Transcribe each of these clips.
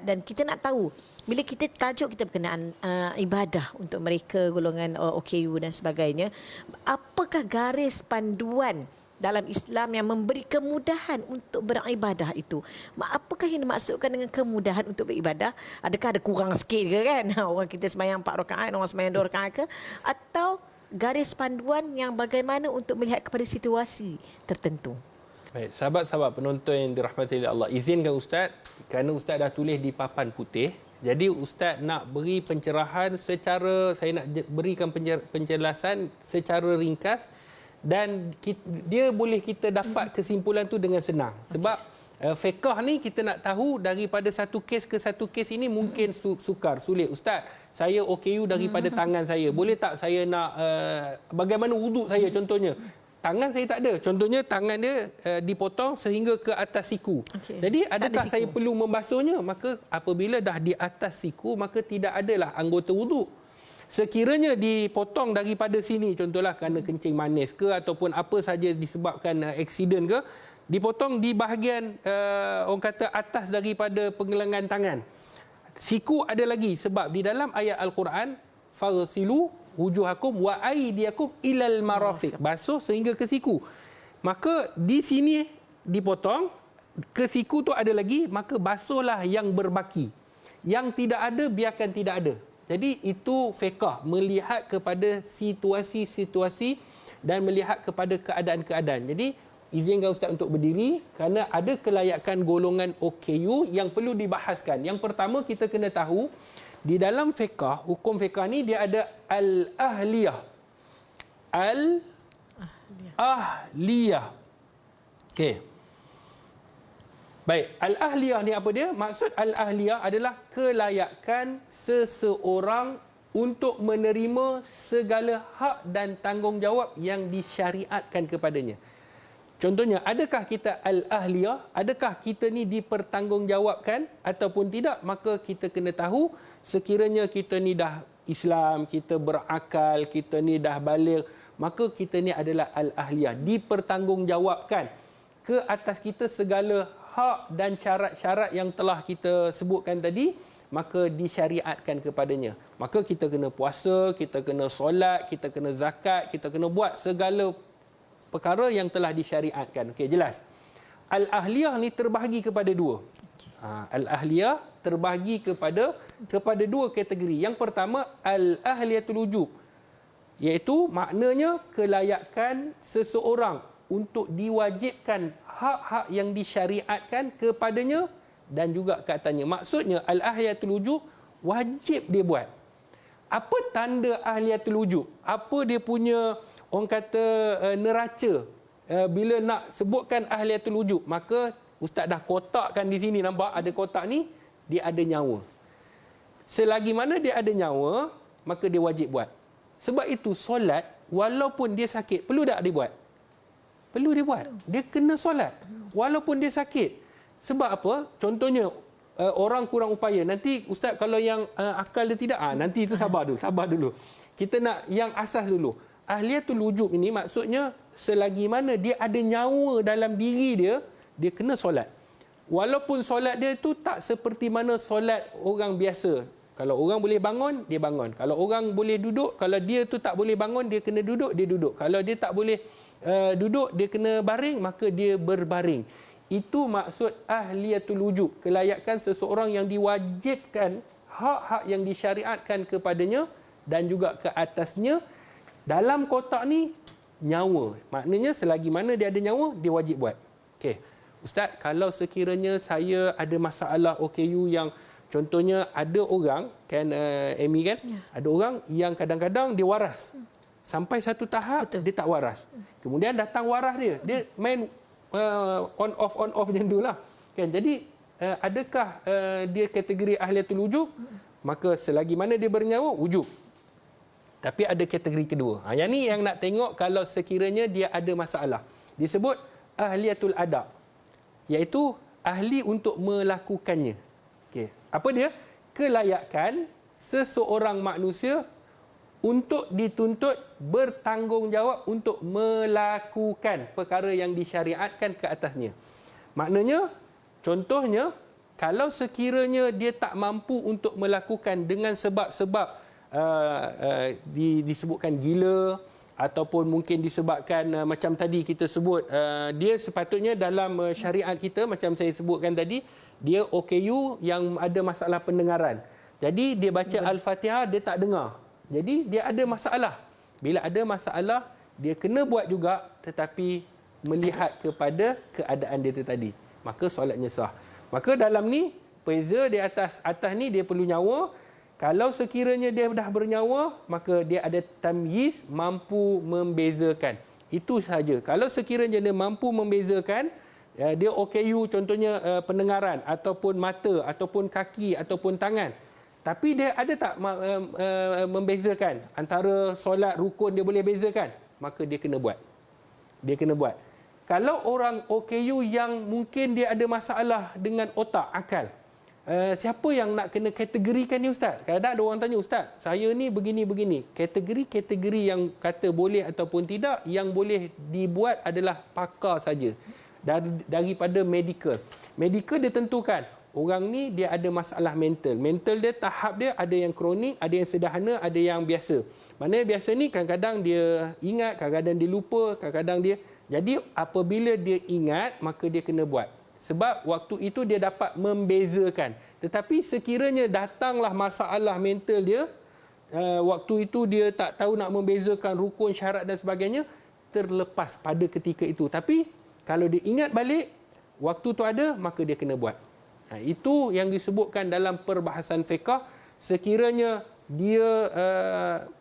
dan kita nak tahu bila kita tajuk kita berkenaan ibadah untuk mereka golongan OKU dan sebagainya, apakah garis panduan dalam Islam yang memberi kemudahan untuk beribadah itu? Apakah yang dimaksudkan dengan kemudahan untuk beribadah? Adakah ada kurang sikit ke kan? Orang kita sembahyang 4 rakaat, orang sembahyang 2 rakaat ke? Atau garis panduan yang bagaimana untuk melihat kepada situasi tertentu? Baik, sahabat-sahabat penonton yang dirahmati oleh Allah, izinkan Ustaz, kerana Ustaz dah tulis di papan putih, jadi Ustaz nak beri pencerahan saya nak berikan penjelasan secara ringkas dan dia boleh kita dapat kesimpulan tu dengan senang. Sebab fiqh ni kita nak tahu daripada satu kes ke satu kes ini mungkin sukar, sulit. Ustaz, saya OKU daripada tangan saya. Boleh tak saya nak bagaimana wuduk saya contohnya? Tangan saya tak ada. Contohnya tangan dia dipotong sehingga ke atas siku. Okay. Jadi adakah saya perlu membasuhnya? Maka apabila dah di atas siku, maka tidak adalah anggota wuduk. Sekiranya dipotong daripada sini, contohlah kerana kencing manis ke ataupun apa saja disebabkan aksiden ke, dipotong di bahagian orang kata atas daripada penggelengan tangan. Siku ada lagi sebab di dalam ayat Al-Quran, farsilu wujuhakum wa aydiyakum ilal marafiq, basuh sehingga ke siku. Maka di sini dipotong, ke siku tu ada lagi, maka basuhlah yang berbaki. Yang tidak ada biarkan tidak ada. Jadi itu fiqh, melihat kepada situasi-situasi dan melihat kepada keadaan-keadaan. Jadi izinkan Ustaz untuk berdiri kerana ada kelayakan golongan OKU yang perlu dibahaskan. Yang pertama kita kena tahu di dalam fiqh, hukum fiqh ni dia ada al-ahliyah. Al-ahliyah. Okey. Baik, al-ahliyah ni apa dia? Maksud al-ahliyah adalah kelayakan seseorang untuk menerima segala hak dan tanggungjawab yang disyariatkan kepadanya. Contohnya, adakah kita al-ahliyah? Adakah kita ni dipertanggungjawabkan ataupun tidak? Maka kita kena tahu sekiranya kita ni dah Islam, kita berakal, kita ni dah baligh, maka kita ni adalah al-ahliyah, dipertanggungjawabkan ke atas kita segala hak dan syarat-syarat yang telah kita sebutkan tadi, maka disyariatkan kepadanya. Maka kita kena puasa, kita kena solat, kita kena zakat, kita kena buat segala perkara yang telah disyariatkan. Okey, jelas. Al-ahliyah ni terbahagi kepada dua. Al-ahliyah terbahagi kepada dua kategori. Yang pertama, al-ahliyatul wujub, iaitu maknanya kelayakan seseorang untuk diwajibkan hak-hak yang disyariatkan kepadanya dan juga ke atasnya. Maksudnya, al-ahliyatul wujub wajib dia buat. Apa tanda ahliyatul wujub? Apa dia punya orang kata neraca bila nak sebutkan ahliyatul wujub? Maka Ustaz dah kotakkan di sini, nampak ada kotak ni, dia ada nyawa. Selagi mana dia ada nyawa, maka dia wajib buat. Sebab itu solat, walaupun dia sakit, perlu tak dia buat? Perlu dia buat. Dia kena solat walaupun dia sakit. Sebab apa? Contohnya orang kurang upaya. Nanti Ustaz kalau yang akal dia tidak, nanti itu sabar dulu. Kita nak yang asas dulu. Ahliyatul wujub ini maksudnya selagi mana dia ada nyawa dalam diri dia, dia kena solat. Walaupun solat dia itu tak seperti mana solat orang biasa. Kalau orang boleh bangun, dia bangun. Kalau orang boleh duduk, kalau dia tu tak boleh bangun, dia kena duduk, dia duduk. Kalau dia tak boleh duduk, dia kena baring, maka dia berbaring. Itu maksud ahliyatul wujub, kelayakan seseorang yang diwajibkan hak-hak yang disyariatkan kepadanya dan juga ke atasnya. Dalam kotak ni, nyawa. Maknanya selagi mana dia ada nyawa, dia wajib buat. Okey. Ustaz, kalau sekiranya saya ada masalah OKU yang contohnya ada orang, kan Amy kan, ada orang yang kadang-kadang dia waras. Sampai satu tahap, dia tak waras. Kemudian datang waras dia main on off macam tu lah. Kan? Jadi, adakah dia kategori ahliyatul wujub? Maka selagi mana dia bernyawa, wujub. Tapi ada kategori kedua. Yang ni yang nak tengok kalau sekiranya dia ada masalah. Disebut ahliyatul adab. Iaitu ahli untuk melakukannya. Okey. Apa dia? Kelayakan seseorang manusia untuk dituntut bertanggungjawab untuk melakukan perkara yang disyariatkan ke atasnya. Maknanya, contohnya, kalau sekiranya dia tak mampu untuk melakukan dengan sebab-sebab disebutkan gila ataupun mungkin disebabkan macam tadi kita sebut, dia sepatutnya dalam syariat kita macam saya sebutkan tadi, dia OKU yang ada masalah pendengaran. Jadi dia baca Al-Fatihah dia tak dengar. Jadi dia ada masalah. Bila ada masalah dia kena buat juga tetapi melihat kepada keadaan dia tadi. Maka solatnya sah. Maka dalam ni beza di atas ni dia perlu nyawa. Kalau sekiranya dia dah bernyawa, maka dia ada tamyiz, mampu membezakan. Itu sahaja. Kalau sekiranya dia mampu membezakan, dia OKU contohnya pendengaran ataupun mata ataupun kaki ataupun tangan. Tapi dia ada tak membezakan antara solat rukun dia boleh bezakan, maka dia kena buat. Dia kena buat. Kalau orang OKU yang mungkin dia ada masalah dengan otak, akal, siapa yang nak kena kategorikan ni Ustaz? Kadang-kadang ada orang tanya, Ustaz, saya ni begini-begini. Kategori-kategori yang kata boleh ataupun tidak, yang boleh dibuat adalah pakar saja. Daripada medical. Medical dia tentukan, orang ni dia ada masalah mental. Mental dia, tahap dia ada yang kronik, ada yang sederhana, ada yang biasa. Maknanya biasa ni kadang-kadang dia ingat, kadang-kadang dia lupa, kadang-kadang dia... Jadi apabila dia ingat, maka dia kena buat. Sebab waktu itu dia dapat membezakan. Tetapi sekiranya datanglah masalah mental dia, waktu itu dia tak tahu nak membezakan rukun, syarat dan sebagainya, terlepas pada ketika itu. Tapi kalau dia ingat balik, waktu tu ada, maka dia kena buat. Itu yang disebutkan dalam perbahasan fiqh. Sekiranya dia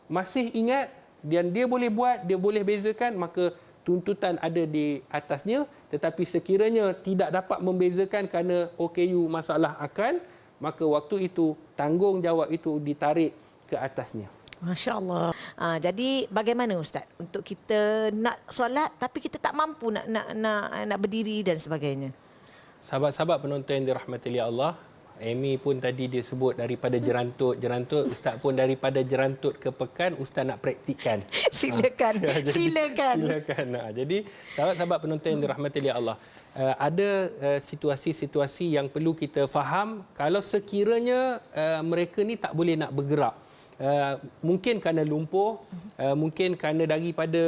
masih ingat dan dia boleh buat, dia boleh bezakan, maka tuntutan ada di atasnya. Tetapi sekiranya tidak dapat membezakan kerana OKU masalah akal, maka waktu itu tanggungjawab itu ditarik ke atasnya. Masya Allah. Jadi bagaimana Ustaz untuk kita nak solat tapi kita tak mampu nak berdiri dan sebagainya? Sahabat-sahabat penonton yang dirahmati Allah, Amy pun tadi dia sebut daripada jerantut. Ustaz pun daripada jerantut ke pekan, Ustaz nak praktikkan. Silakan. Silakan. Jadi sahabat-sahabat penonton yang dirahmati Allah, ada situasi-situasi yang perlu kita faham. Kalau sekiranya mereka ni tak boleh nak bergerak, mungkin kerana lumpuh, mungkin kerana daripada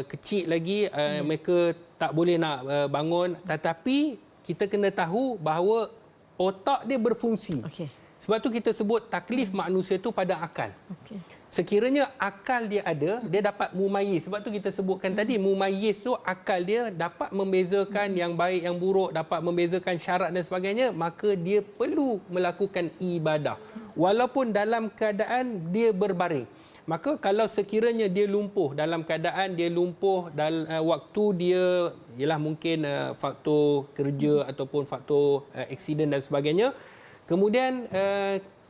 kecil lagi mereka tak boleh nak bangun, tetapi kita kena tahu bahawa otak dia berfungsi. Okay. Sebab tu kita sebut taklif manusia tu pada akal. Okay. Sekiranya akal dia ada, dia dapat mumayyiz. Sebab tu kita sebutkan tadi, mumayyiz tu akal dia dapat membezakan yang baik, yang buruk, dapat membezakan syarat dan sebagainya, maka dia perlu melakukan ibadah. Walaupun dalam keadaan dia berbaring. Maka kalau sekiranya dia lumpuh, dalam keadaan dia lumpuh dalam waktu dia ialah mungkin faktor kerja ataupun faktor aksiden dan sebagainya, kemudian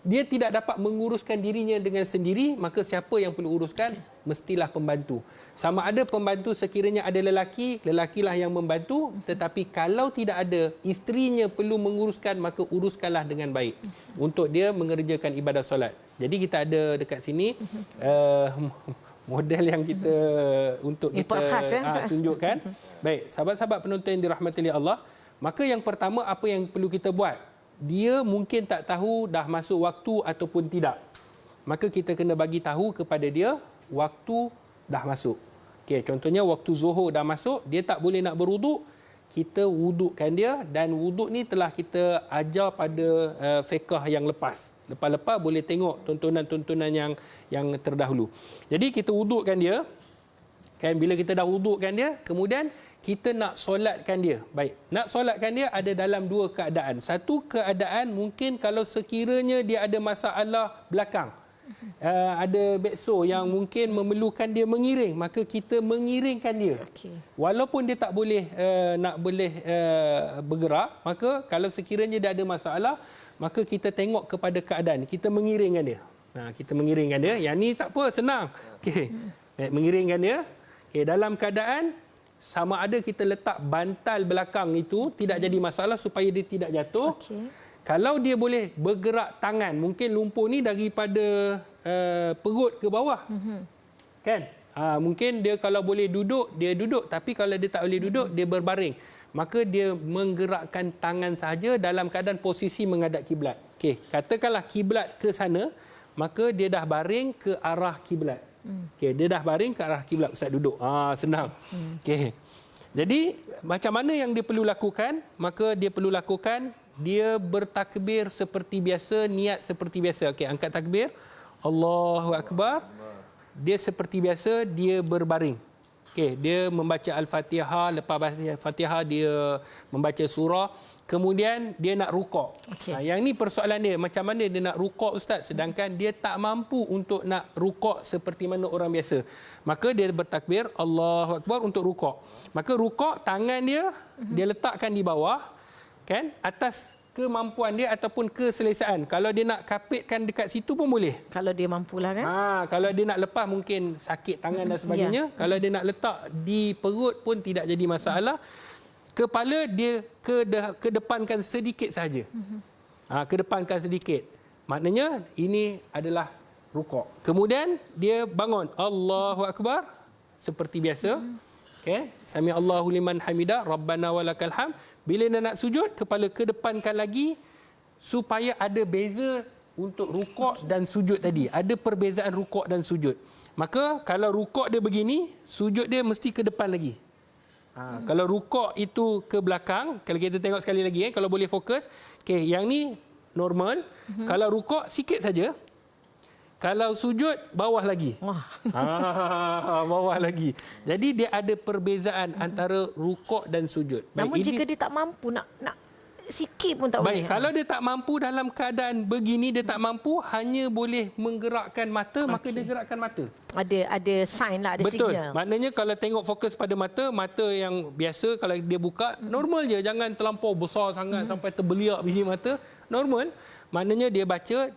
dia tidak dapat menguruskan dirinya dengan sendiri, maka siapa yang perlu uruskan? Mestilah pembantu. Sama ada pembantu sekiranya ada lelaki, lelakilah yang membantu, tetapi kalau tidak ada, isterinya perlu menguruskan, maka uruskanlah dengan baik untuk dia mengerjakan ibadah solat. Jadi kita ada dekat sini model yang kita untuk kita khas, tunjukkan. Baik, sahabat-sahabat penonton yang dirahmati Allah, maka yang pertama apa yang perlu kita buat? Dia mungkin tak tahu dah masuk waktu ataupun tidak. Maka kita kena bagi tahu kepada dia waktu dah masuk. Okey, contohnya waktu zuhur dah masuk, dia tak boleh nak berwuduk, kita wudukkan dia, dan wuduk ni telah kita ajar pada fiqh yang lepas. Lepas-lepas boleh tengok tontonan-tontonan yang terdahulu. Jadi kita wudukkan dia. Kan, bila kita dah wudukkan dia, kemudian kita nak solatkan dia. Baik, nak solatkan dia ada dalam dua keadaan. Satu keadaan mungkin kalau sekiranya dia ada masalah belakang. Ada bekso yang mungkin memerlukan dia mengiring, maka kita mengiringkan dia. Okay. Walaupun dia tak boleh bergerak, maka kalau sekiranya dia ada masalah, maka kita tengok kepada keadaan, kita mengiringkan dia. Kita mengiringkan dia. Yang ni tak apa, senang. Okey. Mengiringkan dia. Okey, dalam keadaan sama ada kita letak bantal belakang itu tidak jadi masalah supaya dia tidak jatuh. Okay. Kalau dia boleh bergerak tangan, mungkin lumpur ni daripada perut ke bawah. Kan? Mungkin dia kalau boleh duduk, dia duduk. Tapi kalau dia tak boleh duduk, dia berbaring. maka dia menggerakkan tangan sahaja dalam keadaan posisi menghadap kiblat. Okey, katakanlah kiblat ke sana, maka dia dah baring ke arah kiblat. Okey, dia dah baring ke arah kiblat. Ustaz duduk. Senang. Okey. Jadi macam mana yang dia perlu lakukan? Maka dia perlu lakukan, dia bertakbir seperti biasa, niat seperti biasa. Okey, angkat takbir. Allahu Akbar. Dia seperti biasa, dia berbaring. Okey, dia membaca Al-Fatihah, lepas baca Al-Fatihah dia membaca surah, kemudian dia nak rukuk. Okey. Yang ni persoalan dia, macam mana dia nak rukuk Ustaz, sedangkan dia tak mampu untuk nak rukuk seperti mana orang biasa. Maka dia bertakbir Allahu Akbar untuk rukuk. Maka rukuk, tangan dia dia letakkan di bawah, kan, atas kemampuan dia ataupun keselesaan. Kalau dia nak kapitkan dekat situ pun boleh. Kalau dia mampulah kan. Kalau dia nak lepas mungkin sakit tangan dan sebagainya. Kalau dia nak letak di perut pun tidak jadi masalah. Kepala dia kedepankan sedikit saja. Kedepankan sedikit. Maknanya ini adalah rukuk. Kemudian dia bangun. Allahu Akbar. Seperti biasa. Okay. Sami Allahu liman hamidah. Rabbana walakal hamd. Bila dia nak sujud, kepala kedepankan lagi supaya ada beza untuk rukuk dan sujud tadi. Ada perbezaan rukuk dan sujud. Maka kalau rukuk dia begini, sujud dia mesti ke depan lagi. Kalau rukuk itu ke belakang, kalau kita tengok sekali lagi, kalau boleh fokus. Okay, yang ni normal. Kalau rukuk sikit saja. Kalau sujud, bawah lagi. Bawah lagi. Jadi dia ada perbezaan antara rukuk dan sujud. Namun jika dia tak mampu nak sikit pun tak boleh. Baik, kalau dia tak mampu dalam keadaan begini, dia tak mampu, hanya boleh menggerakkan mata, maka dia gerakkan mata. Ada sign lah, ada Betul. signal. Maknanya kalau tengok fokus pada mata yang biasa, kalau dia buka, normal je. Jangan terlampau besar sangat sampai terbeliak biji mata. Normal. Maknanya dia baca,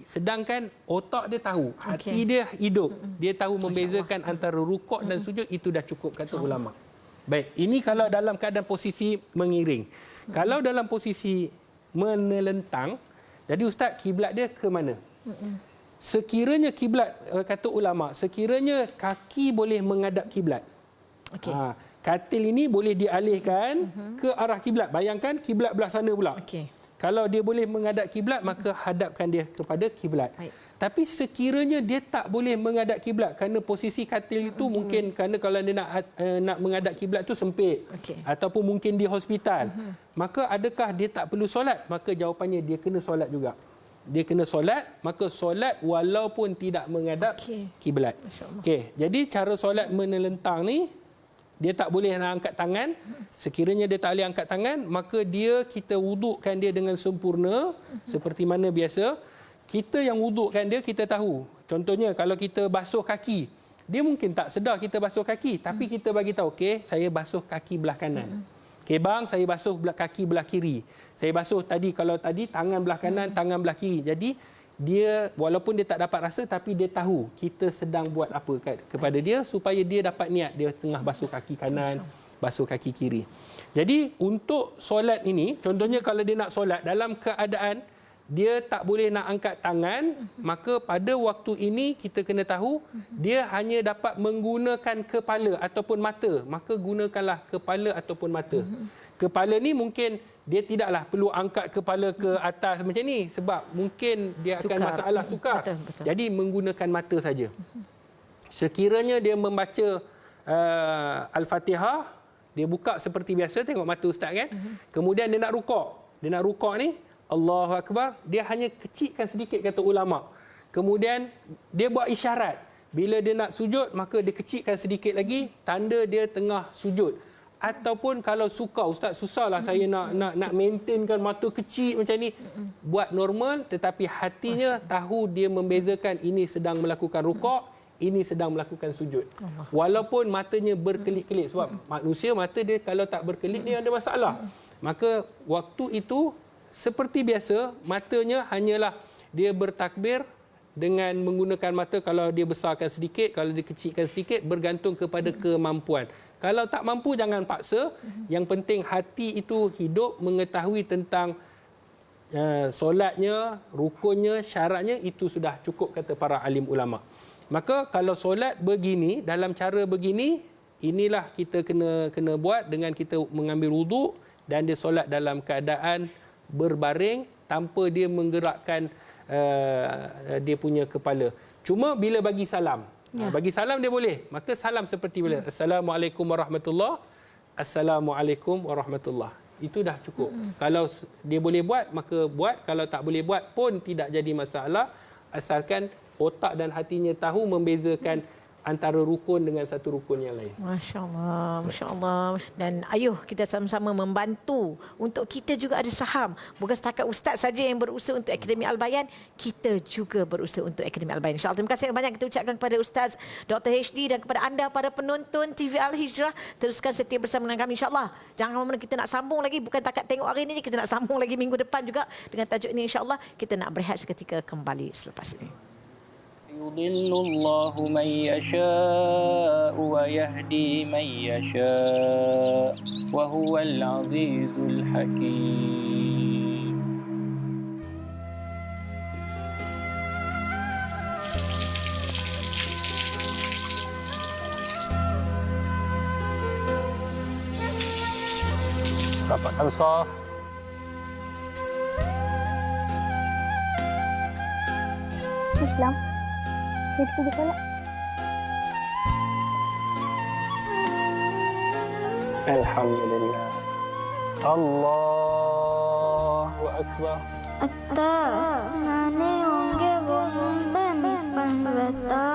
sedangkan otak dia tahu, hati dia hidup. Dia tahu membezakan antara rukuk dan sujud, itu dah cukup kata ulama. Baik, ini kalau dalam keadaan posisi mengiring. Kalau dalam posisi menelentang, jadi ustaz kiblat dia ke mana? Sekiranya kiblat, kata ulama, sekiranya kaki boleh menghadap kiblat. Okey. Katil ini boleh dialihkan ke arah kiblat. Bayangkan kiblat belah sana pula. Okey. Kalau dia boleh menghadap kiblat, maka hadapkan dia kepada kiblat. Tapi sekiranya dia tak boleh menghadap kiblat kerana posisi katil itu mungkin kerana kalau dia nak menghadap kiblat itu sempit, ataupun mungkin di hospital, maka adakah dia tak perlu solat? Maka jawapannya dia kena solat juga. Dia kena solat, maka solat walaupun tidak menghadap kiblat. Okey, jadi cara solat menelentang ni, dia tak boleh nak angkat tangan. Sekiranya dia tak boleh angkat tangan, maka kita wudukkan dia dengan sempurna seperti mana biasa. Kita yang wudukkan dia, kita tahu. Contohnya kalau kita basuh kaki, dia mungkin tak sedar kita basuh kaki, tapi kita bagi tahu, okey, saya basuh kaki belah kanan. Okey bang, saya basuh kaki belah kiri. Saya basuh kalau tadi tangan belah kanan, tangan belah kiri. Jadi dia walaupun dia tak dapat rasa, tapi dia tahu kita sedang buat apa kepada dia supaya dia dapat niat dia tengah basuh kaki kanan, basuh kaki kiri. Jadi untuk solat ini, contohnya kalau dia nak solat dalam keadaan dia tak boleh nak angkat tangan, maka pada waktu ini kita kena tahu dia hanya dapat menggunakan kepala ataupun mata. Maka gunakanlah kepala ataupun mata. Kepala ni mungkin dia tidaklah perlu angkat kepala ke atas macam ni sebab mungkin dia akan masalah sukar. Betul. Jadi menggunakan mata saja. Sekiranya dia membaca Al-Fatihah, dia buka seperti biasa, tengok mata ustaz kan. Kemudian dia nak rukuk. Dia nak rukuk ni, Allahu Akbar, dia hanya kecilkan sedikit kata ulama. Kemudian dia buat isyarat. Bila dia nak sujud, maka dia kecilkan sedikit lagi, tanda dia tengah sujud. Ataupun kalau suka, ustaz susahlah saya nak maintainkan mata kecil macam ni. Buat normal, tetapi hatinya tahu dia membezakan ini sedang melakukan rukuk, ini sedang melakukan sujud. Walaupun matanya berkelip-kelip. Sebab manusia mata dia kalau tak berkelip dia ada masalah. Maka waktu itu seperti biasa, matanya hanyalah dia bertakbir dengan menggunakan mata. Kalau dia besarkan sedikit, kalau dia kecilkan sedikit, bergantung kepada kemampuan. Kalau tak mampu, jangan paksa. Yang penting hati itu hidup, mengetahui tentang solatnya, rukunnya, syaratnya, itu sudah cukup kata para alim ulama. Maka kalau solat begini, dalam cara begini, inilah kita kena buat dengan kita mengambil wuduk dan dia solat dalam keadaan berbaring tanpa dia menggerakkan dia punya kepala. Cuma bila bagi salam. Bagi salam dia boleh. Maka salam seperti bila Assalamualaikum warahmatullahi. Assalamualaikum warahmatullahi. Itu dah cukup. Kalau dia boleh buat, maka buat. Kalau tak boleh buat pun tidak jadi masalah. Asalkan otak dan hatinya tahu membezakan antara rukun dengan satu rukun yang lain. Masya Allah, Masya Allah. Dan ayuh kita sama-sama membantu untuk kita juga ada saham. Bukan setakat ustaz saja yang berusaha untuk Akademi Al-Bayan, kita juga berusaha untuk Akademi Al-Bayan. InsyaAllah. Terima kasih banyak kita ucapkan kepada Ustaz Dr. HD dan kepada anda para penonton TV Al-Hijrah. Teruskan setia bersama dengan kami insyaAllah. Jangan mana kita nak sambung lagi, bukan takat tengok hari ini, kita nak sambung lagi minggu depan juga dengan tajuk ini insyaAllah. Kita nak berehat seketika kembali selepas ini. يضل الله من يشاء ويهدي من يشاء وهو العزيز الحكيم. Rapatkan saf. Islam. Saya pergi solat. Alhamdulillah. Allahu Akbar. Atta, nane onge bohumbe mispan beta.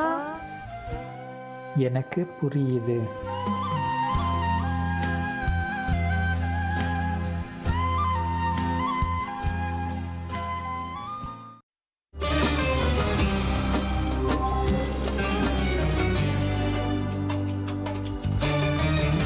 எனக்கு புரியுது